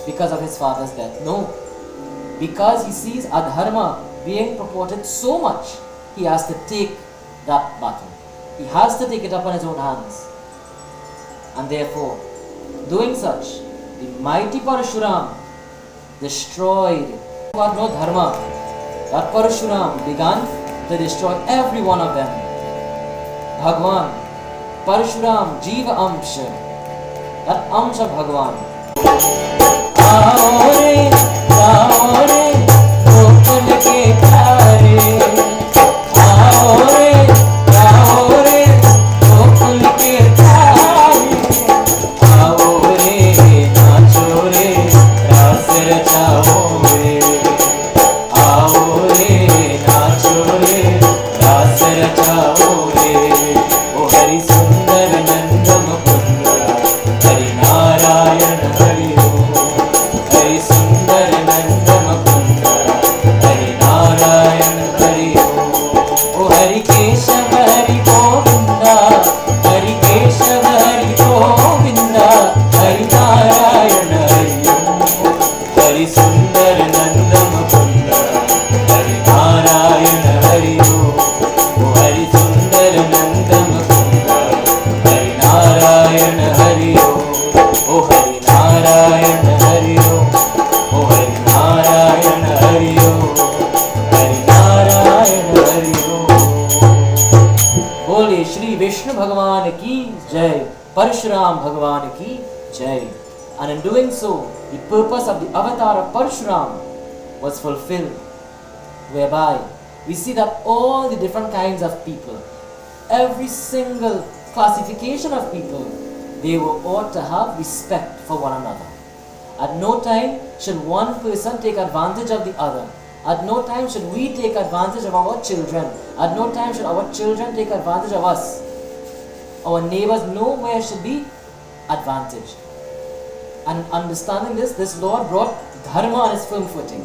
because of his father's death. No. Because he sees adharma being purported so much, he has to take that battle. He has to take it up on his own hands. And therefore, doing such, the mighty Parashuram destroyed what no dharma. That Parashuram began to destroy every one of them. Bhagwan, Parashuram, Jiva Amsha, that Amsha Bhagwan. आओ रे गोकुल के प्यारे, आओ रे गोकुल के प्यारे, आओ रे नाचो रे रास रचाओ रे, आओ रे नाचो रे रास रचाओ रे। ओ हरि सुंदर नंद मुकुंद हरि नारायण हरि ओम, हरि सुंदर नंद मुकुंद हरि नारायण हरि ओम। ओ हरि केशव हरि गोविंदा, हरि केशव हरि गोविंदा हरि नारायण हरि ओम, हरि सुंदर नंद मुकुंद हरि नारायण हरि ओम। ओ हरि सुंदर नंद मुकुंद हरि नारायण हरि ओम, ओ हरि नारायण हरि ओम, ओ हरि नारायण हरि ओम, हरि नारायण हरि ओम। बोले श्री विष्णु भगवान की जय। Parshuram Bhagavan ki Jai. And in doing so, the purpose of the avatar of Parshuram was fulfilled, whereby we see that all the different kinds of people, every single classification of people, they were ought to have respect for one another. At no time should one person take advantage of the other. At no time should we take advantage of our children. At no time should our children take advantage of us. Our neighbors nowhere should be advantaged. And understanding this Lord brought Dharma on its firm footing.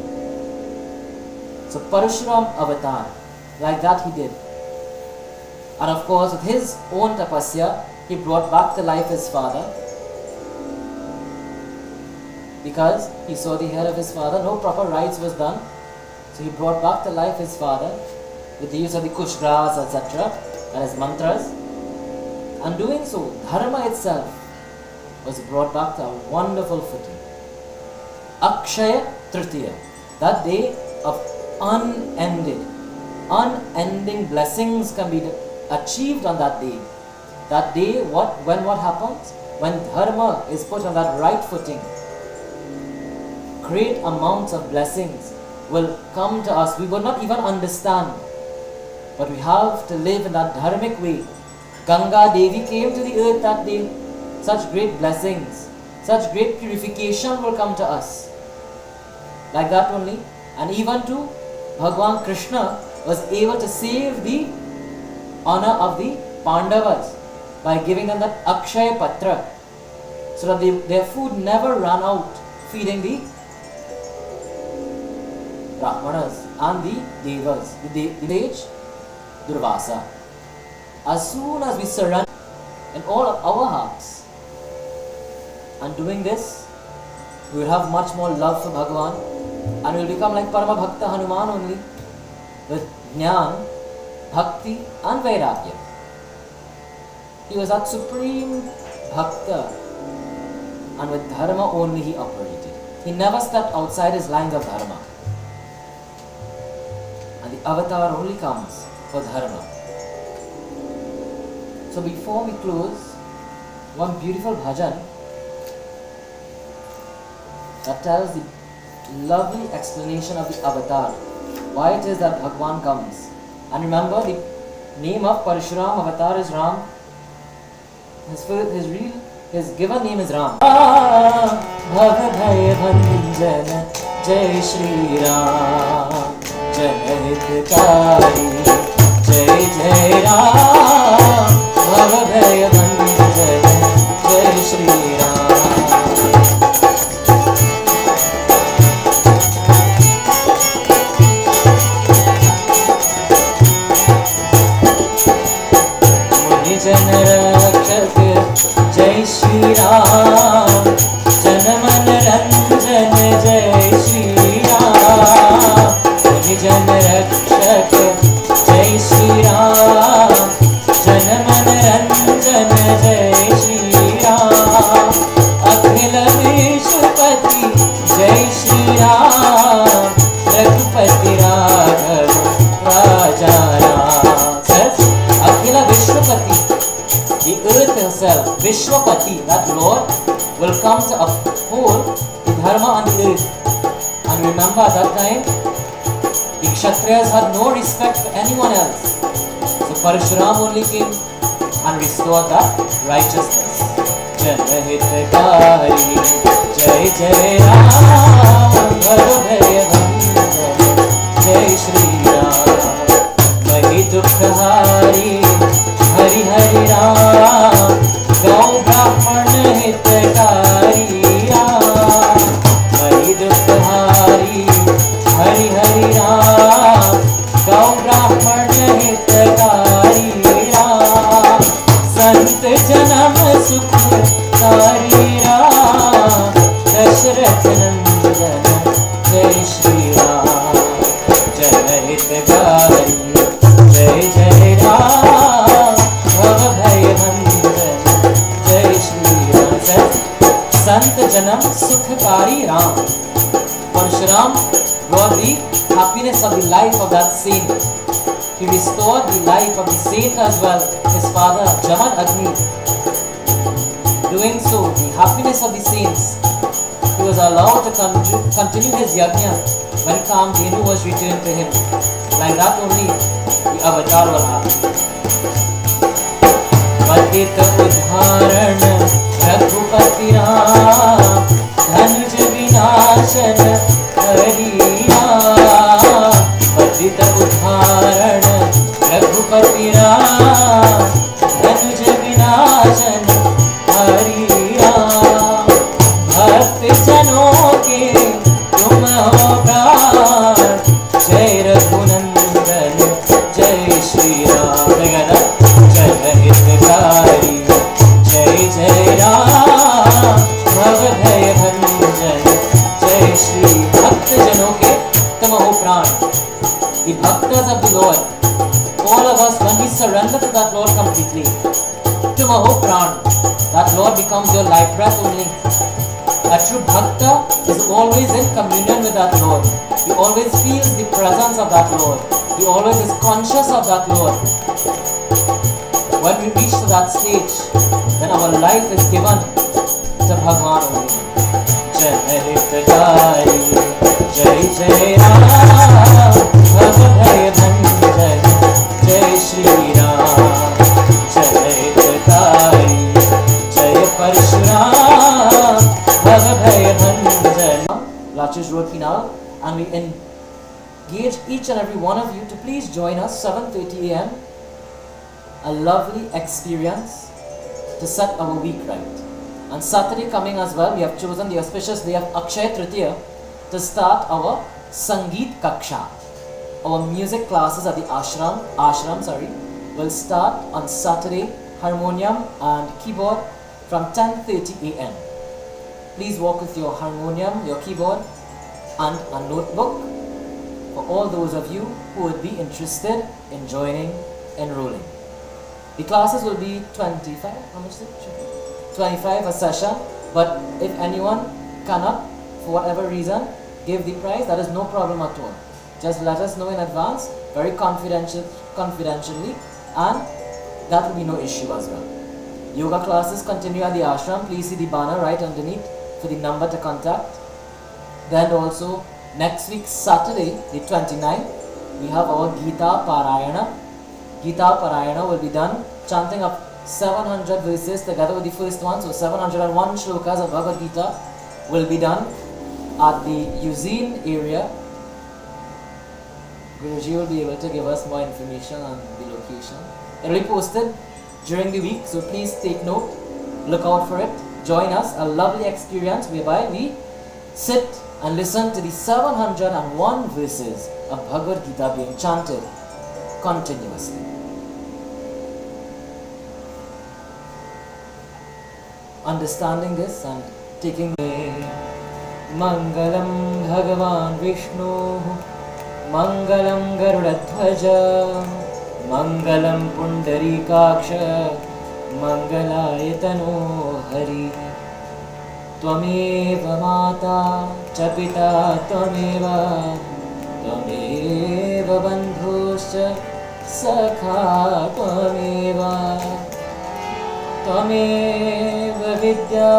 So Parashuram avatar, like that he did. And of course with his own tapasya, he brought back to life his father. Because he saw the hair of his father, no proper rites was done. So he brought back to life his father with the use of the kush grass, etc. and his mantras. And doing so, Dharma itself was brought back to a wonderful footing. Akshaya Tritiya, that day of unending blessings can be achieved on that day. That day, when what happens? When Dharma is put on that right footing, great amounts of blessings will come to us. We will not even understand, but we have to live in that dharmic way. Ganga Devi came to the earth that day. Such great blessings, such great purification will come to us. Like that only. And even too, Bhagwan Krishna was able to save the honor of the Pandavas by giving them that Akshaya Patra, so that their food never ran out, feeding the Brahmanas and the Devas, the sage Durvasa. As soon as we surrender in all of our hearts, and doing this, we will have much more love for Bhagavan, and we will become like Parama Bhakta Hanuman only, with Jnana, Bhakti and Vairagya. He was that supreme Bhakta, and with Dharma only he operated. He never stepped outside his lines of Dharma. And the avatar only comes for Dharma. So before we close, one beautiful bhajan that tells the lovely explanation of the avatar, why it is that Bhagwan comes. And remember, the name of Parshuram avatar is Ram. His given name is Ram. Bhavabhaya Bhanjan Jai Shri Ram Janhitkari Jai Jai Ram Bhavabhaya Bhanjan Jai Shri Ram. जनरक्षक जय श्री राम जनमन रंजन जय श्री राम जनरक्षक जय श्री राम जनमन रंजन जय श्री राम अखिल विश्वपति जय श्री राम रघुपति राघव राजा राम. अखिल विश्वपति, the earth himself, Vishwapati, that Lord, will come to uphold the dharma on the earth. And remember, at that time, the Kshatriyas had no respect for anyone else. So Parshuram only came and restored that righteousness. Janhitkari Jai Jai Ram Bhavabhaya Bhanjan Jai Shri Ram Mahi Dukkhari Hari Hari Ram Gau Brahman Hitkari Ram Mahi Dukkhari Hari Hari Ram Gau Brahman Hitkari Ram Sant Janam Sukhkari Ram Dashrath Nandan Jai Shri Ram Janhitkari Jai Jai Ram Bhavabhaya Bhanjan Jai Shri Ram. Sant Janam Sukhkari Ram. Parshuram brought the happiness of the life of that saint. He restored the life of the saint as well, his father Jaman Agni. doing so, the happiness of the saints, he was allowed to continue his yajna when Kamdhenu was returned to him. Like that only the avatar will happen. पतित उद्धारण रघुपति राम धनुज विनाशन हरि राम पतित उद्धारण रघुपति राम धनुज विनाशन हरि राम भक्त जनों के तुम हो प्राण जय रघुनंदन जय श्री राम हितकारी जय जय राम भव भय भंजन जय श्री भक्त जनों के तुम हो प्राण. The bhaktas of the Lord, all of us, when we surrender to that Lord completely, तुम हो प्राण, that Lord becomes your life breath only. A true bhakta is always in communion with that Lord. He always feels the presence of that Lord. He always is conscious of that Lord. When we reach to that stage, then our life is given to Bhagwan only. Jai Hitakari, Jai Jai Ram, Bhav Bhaya Bhanjan, Jai Shri Ram, Jai Hitakari, Jai Parshuram, Bhav Bhaya Bhanjan. Latches wrote now, and we engage each and every one of you to please join us 7:30 a.m. A lovely experience to set our week right. On Saturday coming as well, we have chosen the auspicious day of Akshaya Tritiya to start our Sangeet Kaksha. Our music classes at the ashram will start on Saturday, harmonium and keyboard from 10:30 a.m. Please walk with your harmonium, your keyboard and a notebook for all those of you who would be interested in joining, enrolling. The classes will be 25, how much is it? 25 a session, but if anyone cannot, for whatever reason, give the price, that is no problem at all. Just let us know in advance, very confidentially, and that will be no issue as well. Yoga classes continue at the ashram. Please see the banner right underneath for the number to contact. Then also, next week, Saturday, the 29th, we have our Gita Parayana. Gita Parayana will be done, chanting of 700 verses together with the first one, so 701 shlokas of Bhagavad Gita will be done at the Usain area. Guruji will be able to give us more information on the location. It will be posted during the week, so please take note, look out for it, join us, a lovely experience whereby we sit and listen to the 701 verses of Bhagavad Gita being chanted continuously. Understanding this and taking Mangalam Bhagavan Vishnu, Mangalam Garudadhvaja, Mangalam Pundarikaksha, Mangalayatano Hari. Tvameva Mata Chapita Tvameva, Tvameva Bandhuscha Sakha Tvameva, Tvameva Vidya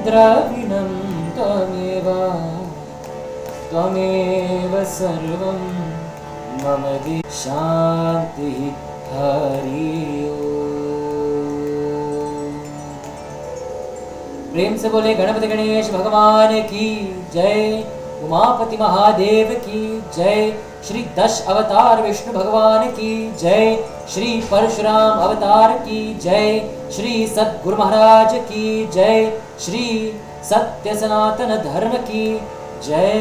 Dravinam Tvameva, Tvameva Sarvam Mamadi Shanti Hari Om. प्रेम से बोले गणपति गणेश भगवान की जय, उमापति महादेव की जय, श्री 10 अवतार विष्णु भगवान की जय, श्री परशुराम अवतार की जय, श्री सद्गुरु महाराज की जय, श्री सत्य सनातन धर्म की जय.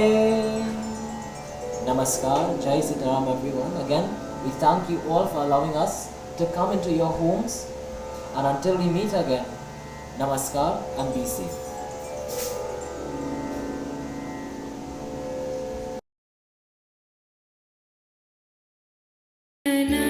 Namaskar, Jai Sitaram everyone. Again, we thank you all for allowing us to come into your homes, and until we meet again, Namaskar and be safe. Na